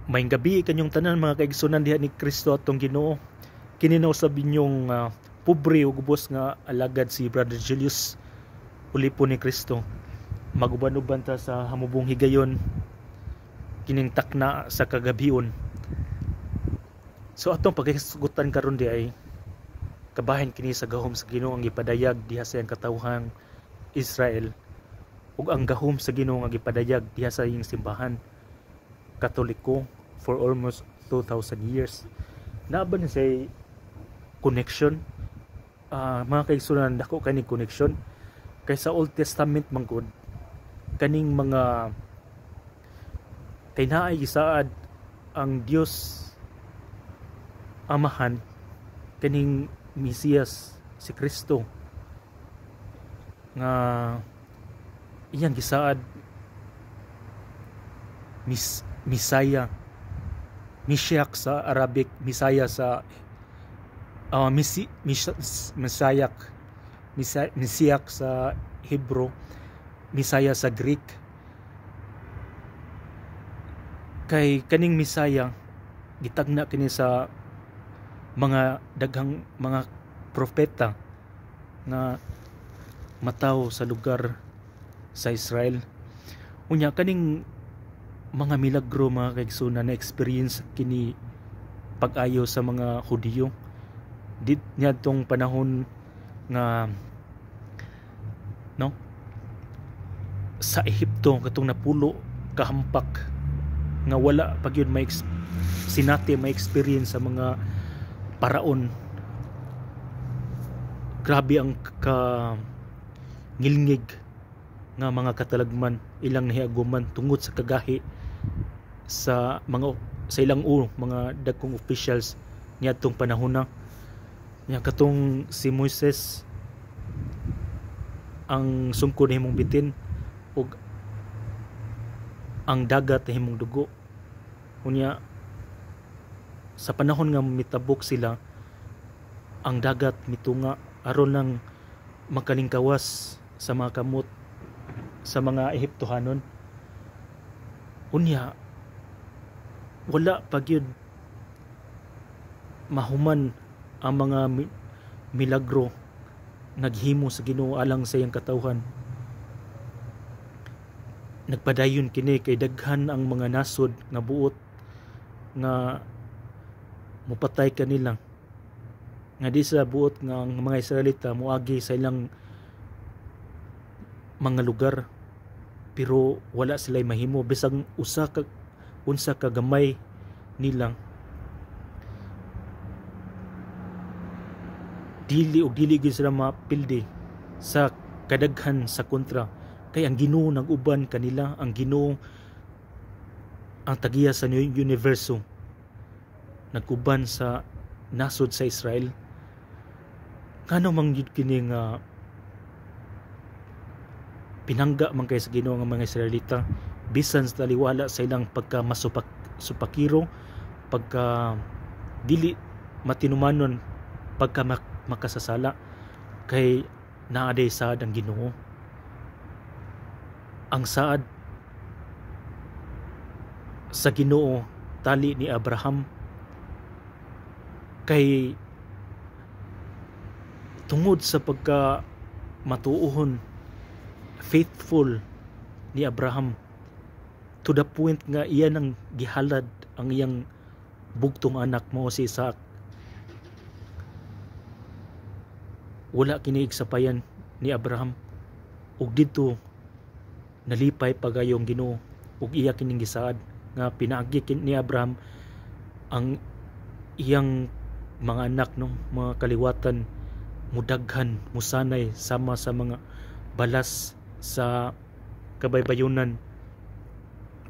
Maayong gabi kanyong tanan mga kaigsunan diha ni Kristo atong Ginoo. Kini na usab inyong pobre ug ubos nga alagad si Brother Julius Ulipo ni Kristo. Maguban-uban ta sa hamubong higayon kining takna sa kagabion. So atong paghisgutan karon di ay kabahin kini sa gahom sa Ginoo ang gipadayag diha sa iyang katawhang Israel ug ang gahom sa Ginoo nga gipadayag diha sa iyang simbahan Katoliko for almost 2,000 years. Naban sa connection, mga kaigsunan, dako kaning connection kay sa Old Testament mangkod kaning mga kay naay gisaad ang Dios Amahan kaning Mesiyas si Kristo nga iyang gisaad Misaya, Misyak sa Arabic, Misaya sa Misiyak sa Hebrew, Misaya sa Greek. Kay kaning Misaya gitagna kini sa mga daghang mga propeta nga mataw sa lugar sa Israel. Unya kaning mga milagro mga kaigsunan na experience kini pag-ayo sa mga Hudiyo dit niya tong panahon nga sa Ehipto katong napulo kahampak nga wala pag yun may sinati may experience sa mga paraon. Grabe ang ngilngig nga mga katalagman ilang nahiaguman tungod sa kagahi sa ilang mga dagkong officials niadtong panahon na nya katong si Moises ang sungkod na himong bitin ug ang dagat na himong dugo. Unya sa panahon nga mitabok sila ang dagat mitunga aron lang makalingkawas sa mga kamot sa mga Ehiptohanon. Unya wala pagyud mahuman ang mga milagro naghimo sa Ginoo alang sa iyang katawhan. Nagpadayon kini kay daghan ang mga nasod nga buot nga mupatay kanila nga di sa buot nga ang mga Israelita moagi sa ilang mga lugar pero wala sila mahimo bisag unsa ka gamay nilang dili gyud sila mapildi sa kadaghan sa kontra kay ang Ginoo nag-uban kanila. Ang Ginoo ang tagiya sa universo nag-uban sa nasod sa Israel. Kano man gyud kini nga pinangga man kay sa Ginoo nga mga Israelita bisan sa taliwala sa ilang pagka-supakiro, pagka dili matinumanon, pagka makasasala kay naaday saad ang Ginoo. Ang saad sa Ginoo tali ni Abraham kay tungod sa pagka matuohon faithful ni Abraham to the point nga iyan ang gihalad ang iyang bugtong anak mo si Isaac. Wala kini igsapayan ni Abraham ug didto nalipay pagayong Ginoo ug iya kining gisaad nga pinaagi ni Abraham ang iyang mga anak mga kaliwatan mudaghan musanay sama sa mga balas sa kabaybayonan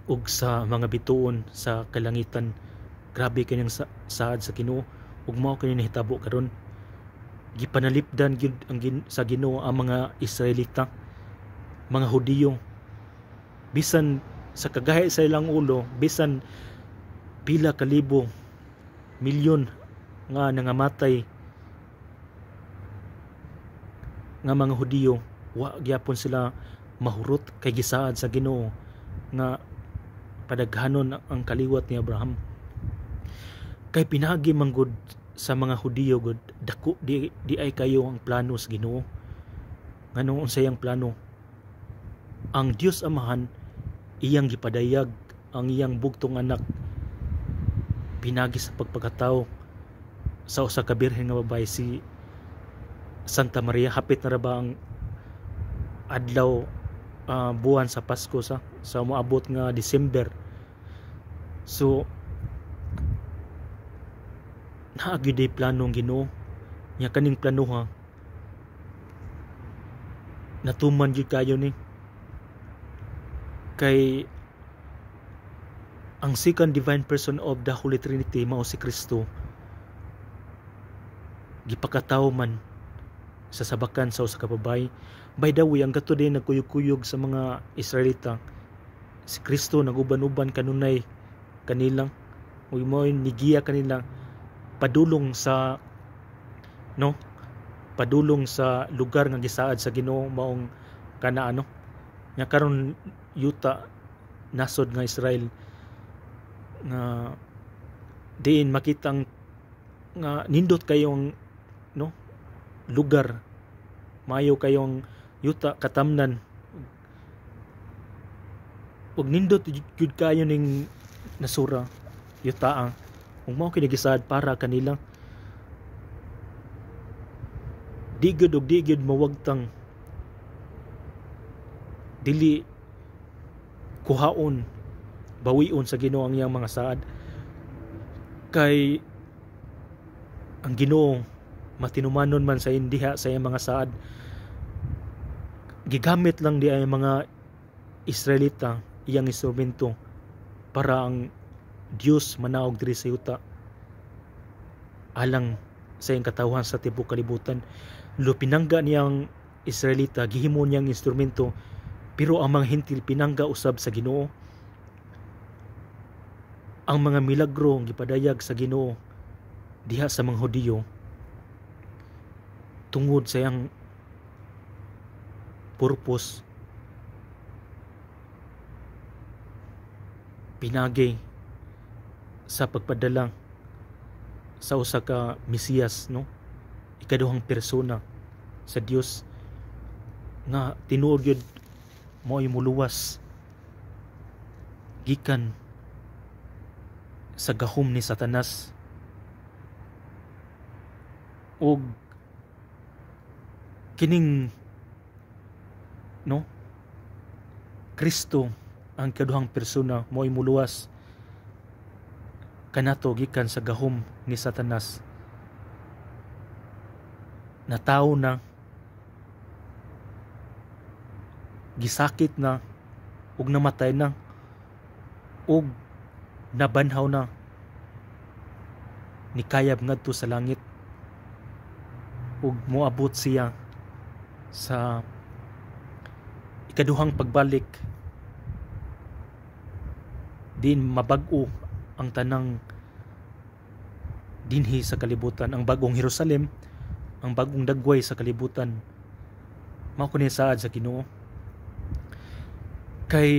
ug sa mga bituon sa kalangitan. Grabe kanyang saad sa Ginoo ug mao kini nahitabo karon gipanalipdan gyud sa Ginoo ang mga Israelita, mga Hudiyo bisan sa kagahi sa ilang ulo, bisan pila ka libo milyon nga nangamatay nga mga Hudiyo wa gyapon sila mahurot kay gisaad sa Ginoo nga kadaghanon ang kaliwat ni Abraham. Kay pinagi manggod sa mga Hudiyo gud, dako di ay kayo ang plano sa Ginoo. Nganong unsay ang plano? Ang Dios Amahan iyang gipadayag ang iyang bugtong anak pinagi sa pagpakatao sa usa ka birhen nga babaye, si Santa Maria. Hapit na ra ba ang adlaw, buwan sa Pasko sa moabot nga December. So naagi day planong Ginoo nya kaning plano ha natuman jud kayo ni kay ang second divine person of the Holy Trinity mao si Kristo. Gipakatawo man sa sabakan sa usa ka babaye. By the way, ang gato din nagkuyog-kuyog sa mga Israelita, si Kristo naguban-uban kanunay kanilang ug mo nigiya kanila padulong sa lugar nga gisaad sa Ginoo maong kana nya karon yuta nasod nga Israel nga diin makitang nga nindot kayong lugar, mayo kayong yuta katamnan ug nindot jud kayo ning nasura yuta ug mao kinigisaad para kanila. Digid ug digid mawagtang dili kuhaon bawion sa Ginoo ang iyang mga saad. Kay ang Ginoo matinumanon man sa indiha sa iyang mga saad, gigamit lang di ay mga Israelita iyang instrumento para ang Dios manaog diri sa yuta alang sa iyang katawhan sa tibuok kalibutan. Pinangga niyang Israelita, gihimo niyang instrumento, pero ang mga Hentil pinangga usab sa Ginoo. Ang mga milagro gipadayag sa Ginoo diha sa mga Hudiyo tungod sa iyang purpose, pinagi sa pagpadala sa usa ka Mesiyas, ikaduhang persona sa Dios nga tinuod gyud mo'y muluwas gikan sa gahom ni Satanas ug kining Kristo ang ikaduhang persona mo'y muluwas kanato gikan sa gahom ni Satanas. Natawo na, gisakit na, ug namatay na, ug nabanhaw na, nikayab ngadto sa langit, ug moabot siya sa ikaduhang pagbalik. Din mabag-o ang tanang dinhi sa kalibutan, ang bagong Jerusalem, ang bagong dagway sa kalibutan, mao kuno saad sa Ginoo. Kay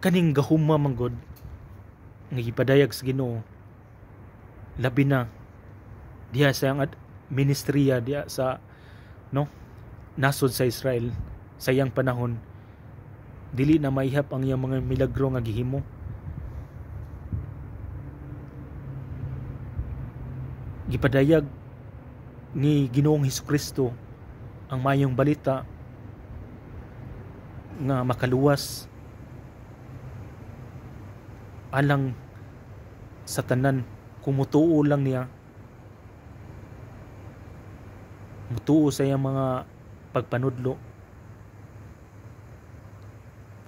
kaning gahuma manggod nga gipadayag sa Ginoo, labi na diha sa ang ministriya diha sa nasod sa Israel sa iyang panahon, dili na maihap ang iyang mga milagro nga gihimo. Gipadayag ni Ginoong Hesukristo ang mayong balita nga makaluwas alang sa tanan kung mutuo lang niya, mutuo sa iyang mga pagpanudlo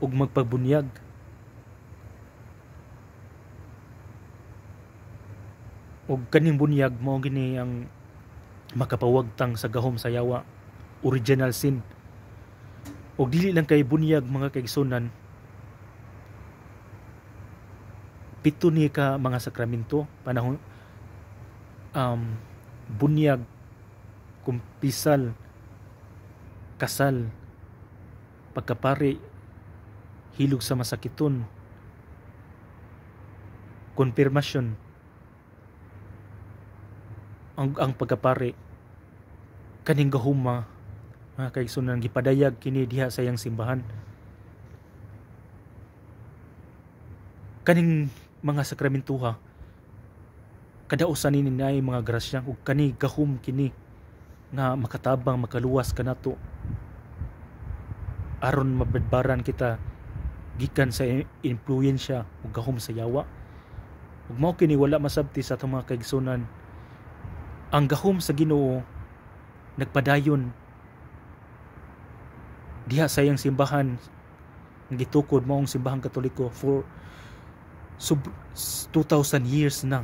ug magpabunyag. Ug kaning bunyag mao gini ang makapawagtang sa gahom sa yawa, original sin. Ug dili lang kay bunyag mga kaigsunan, 7 ni ka mga sakramento panahon, bunyag, kumpisal, kasal, pagkapari, hilog sa masakiton, konfirmasyon, ang pagkapari kaning gahuma mga kaigsunan gipadayag kini diha sa iyang simbahan. Kaning mga sakramentuha kadausan ni nay mga grasya ug kani gahum kini nga makatabang makaluwas kanato aron mabadbaran kita gikan sa impluwensya ug gahom sa yawa. Ug mao kini wala masabti sa atong mga kaigsunan. Ang gahom sa Ginoo nagpadayon diha sa iyang simbahan nga gitukod maong simbahang Katoliko for 2,000 years na.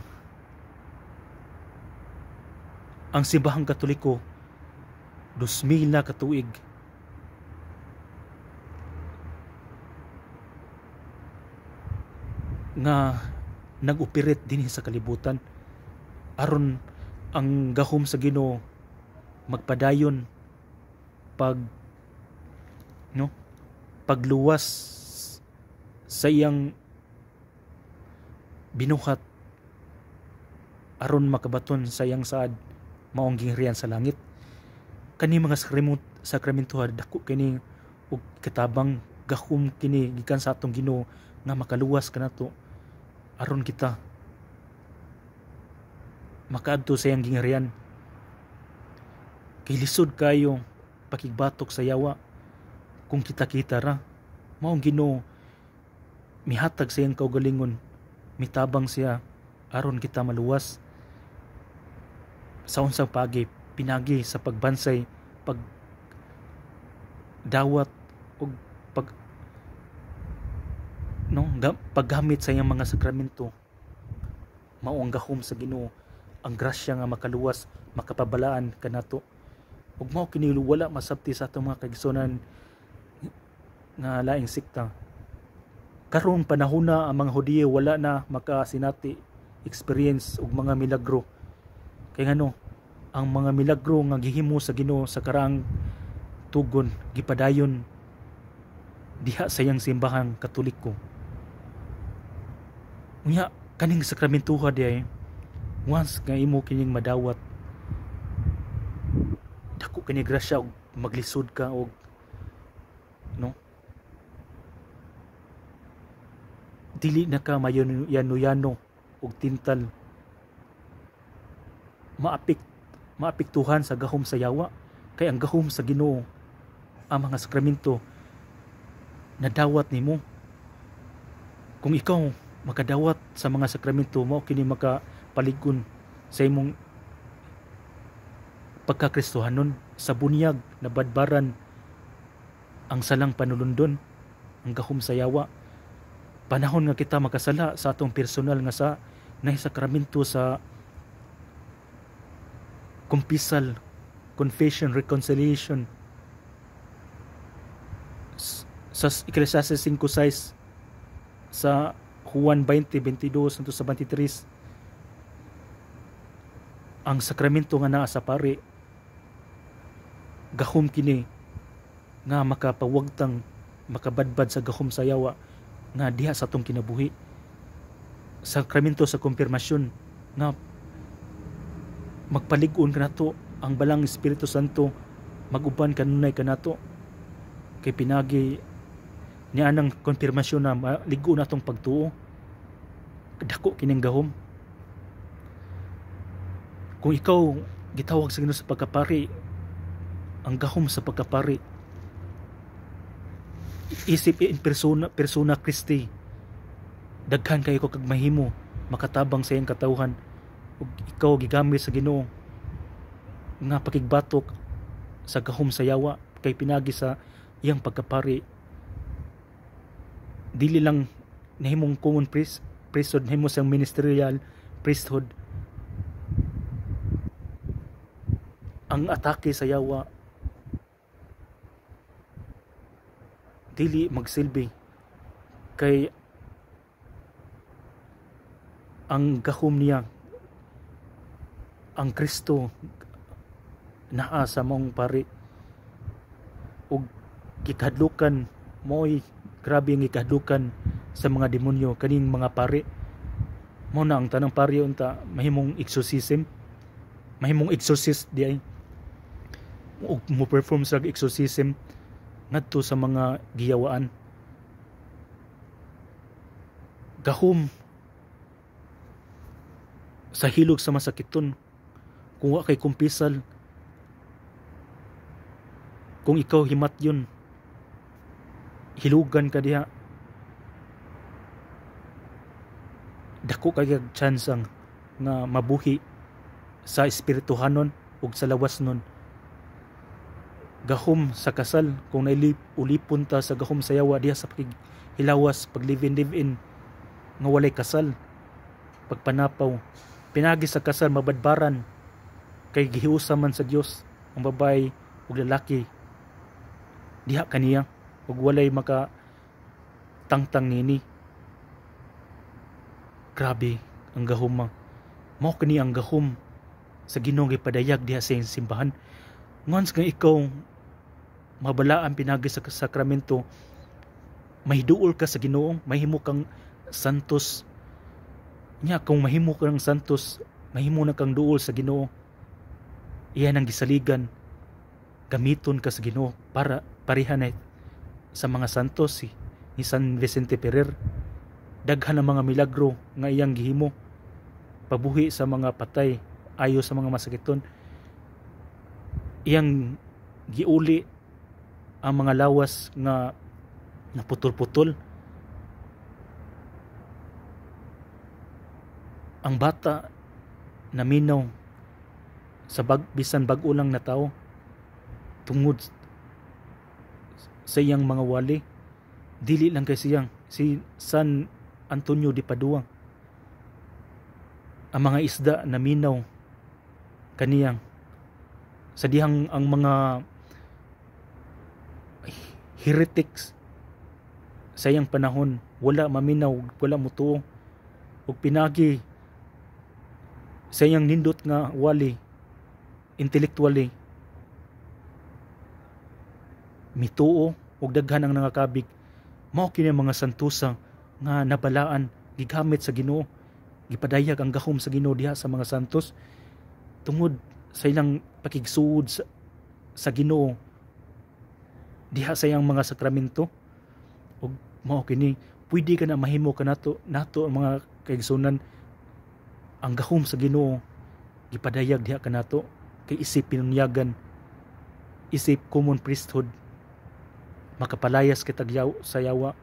Ang simbahang Katoliko 2,000 na katuig nga nag-operate din sa kalibutan aron ang gahom sa Ginoo magpadayon pagluwas sa iyang binuhat aron makabaton sa iyang saad maong gingharian sa langit. Kani mga sakramento dako kini ug katabang gahom kini gikan sa atong Ginoo nga makaluwas kanato aron kita makaadto sa iyang gingharian. Kay lisod kayo pakigbatok sa yawa kung kita ra maong Ginoo mihatag sa iyang kaugalingon, mitabang siya aron kita maluwas sa unsang pinagi sa pagbansay, pagdawat ug paggamit sa iyang mga sakramento. Mao ang gahom sa Ginoo, ang grasya nga makaluwas makapabalaan kanato. Ug mao kini wala masabti sa atong mga kaigsunan nga laing sikta. Karong panahona ang mga Hudiyo wala na makasinati experience og mga milagro. Kay ngano ang mga milagro nga gihimo sa Ginoo sa karaang tugon gipadayon diha sa iyang simbahang Katoliko. Unya kaning sakramentuha diay once nga imo kining madawat dako kini grasya og maglisod ka og dili na ka mayano-yano og tintal maapektuhan sa gahom sa yawa. Kay ang gahom sa Ginoo ang mga sakramento nadawat nimo. Kung ikaw makadawat sa mga sakramento mao kini makapaligon sa imong pagkakristohanon sa bunyag na badbaran ang salang panulundon, ang gahom sa yawa. Panahon nga kita makasala sa atong personal nga sa sakramento sa kumpisal, confession, reconciliation sa Ecclesiastes 5:6, sa Juan 20:22 hangtod sa 23. Ang sakramento nga naa sa pari gahom kini nga makapawagtang makabadbad sa gahom sa yawa nga diha sa atong kinabuhi. Sakramento sa konfirmasyon nga magpalig-on kanato ang balang Espiritu Santo maguban kanunay kanato kay pinagi niya anang konfirmasyon na maligo natong pagtuo. Dako kining gahom. Kung ikaw gitawag sa Ginoo sa pagkapari, ang gahom sa pagkapari isip in persona Christi, daghan kayo kag mahimo makatabang sa iyang katawhan ug ikaw gigamit sa Ginoo nga pakigbatok sa gahom sa yawa kay pinagi sa iyang pagkapari. Dili lang nahimong common priesthood, nahimo sang ministerial priesthood. Ang atake sa yawa dili magsilbi kay ang gahom niya, ang Kristo naa sa mong pari ug gikadlukan mo'y grabe ang ikadukan sa mga demonyo kaning mga pari. Mao na ang tanang pari unta mahimong exorcism, mahimong exorcist di ay mo perform sa exorcism ngadto sa mga giyawaan. Gahom sa hilog sa masakiton kung wa kay kumpisal, kung ikaw himatyon hilugan ka diha, dako kay chance nga mabuhi sa espirituhanon ug sa lawas nun. Gahom sa kasal kung naulipon ta sa gahom sa yawa diha sa hilawas pag live-in nga walay kasal, pagpanapaw pinagi sa kasal mabadbaran kay gihiusa man sa Dios ang babae ug lalaki diha kaniya ug walay maka tangtang nini. Grabe ang gahom. Mao kani ang gahom sa Ginoo gipadayag diha sa simbahan. Ngons nga ikaw mabalaan pinagi sa sakramento, mahiduol ka sa Ginoo, mahimo kang santos. Nya kung mahimo kang santos, mahimo na kang duol sa Ginoo. Iyan ang gisaligan, gamiton ka sa Ginoo para pareha na sa mga santos ni San Vicente Ferrer. Daghan ang mga milagro nga iyang gihimo, pabuhi sa mga patay, ayo sa mga masakiton. Iyang giuli ang mga lawas nga naputol-putol. Ang bata na minaw sa bisan bag-o lang na tao tungod sa iyang mga wali. Dili lang kay siyang si San Antonio de Padua. Ang mga isda na minaw kaniyang sa dihang ang mga heretics sa iyang panahon wala maminaw, wala mutuo ug pinagi sa iyang nindot nga wali intellectually mituo ug daghan ang nangakabig. Mao kini mga santusa nga nabalaan gigamit sa Ginoo, gipadayag ang gahom sa Ginoo diha sa mga santos tungod sa ilang pakigsuod sa Ginoo diha sa iyang mga sakramento. Ug mao kini pwede ka na mahimo ka nato ang mga kaigsunan. Ang gahom sa Ginoo gipadayag diha ka nato kay isip pinunyagan, isip common priesthood, makapalayas kitag sa yawa,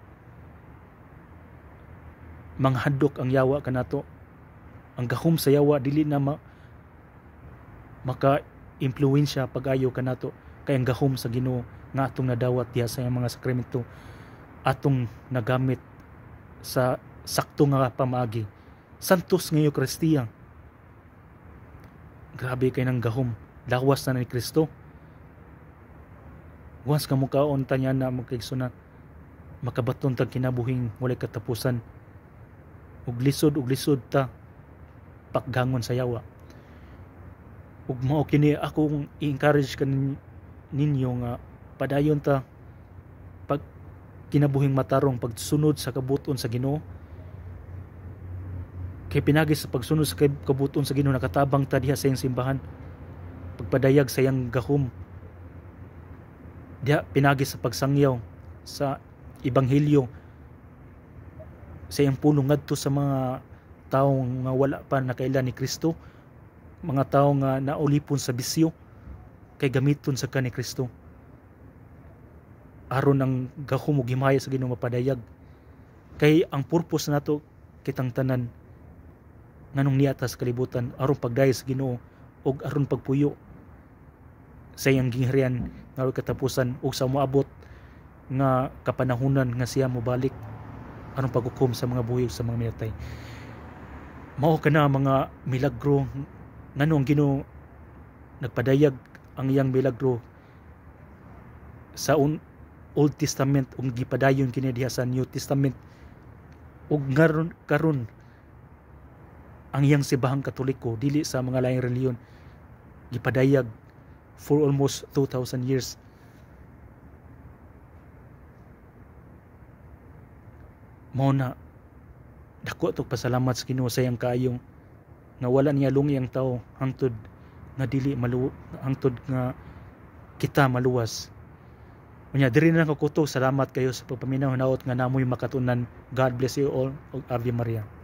manghadok ang yawa kanato. Ang gahom sa yawa dili na maka-impluwensya pag-ayo kanato kay ang gahom sa Ginoo nga atong nadawat diha sa mga sakramento atong nagamit sa sakto nga pamaagi. Santos nga Eucharistia. Grabe kay nang gahom, lawas na ni Kristo. Once ka mukaon tanya na magkaigsunan, makabaton tag kinabuhing walay katapusan. Ug lisod ta pakgangon sa yawa. Ug mao kini akong i-encourage ninyo nga padayon ta pag kinabuhing matarong pagsunod sa kabuton sa Ginoo. Kay pinagi sa pagsunod sa kabuton sa Ginoo nakatabang ta diha sa iyang simbahan, pagpadayag sa iyang gahom diha pinagi sa pagsangyaw sa ebanghelyo sa iyang pulong ngadto sa mga tawo nga wala pa nakailan ni Kristo, mga tawo nga naulipon sa bisyo, kay gamiton sa ni Kristo aron ang gahom ug himaya sa Ginoo mapadayag. Kay ang purpose nato kitang tanan nganong niata sa kalibutan aron pagdayo sa Ginoo ug aron pagpuyo sa iyang gingharian nga katapusan ug sa moabot nga kapanahunan nga siya mobalik aron paghukom sa mga buhig sa mga minatay. Mao kana mga milagro nganong Ginoo nagpadayag ang iyang milagro sa Old Testament ug gipadayon kini diha sa New Testament ug karon ang iyang simbahang Katoliko dili sa mga laing reliyon gipadayag for almost 2,000 years. Mao na dako to pasalamat sa Ginoo sayang kaayo nga wala niya lungi ang tao hangtod nga hangtod nga kita maluwas. Unya diri na lang ko kuto, salamat kayo sa pagpaminaw hinaot nga namoy makatunan. God bless you all, og Ave Maria.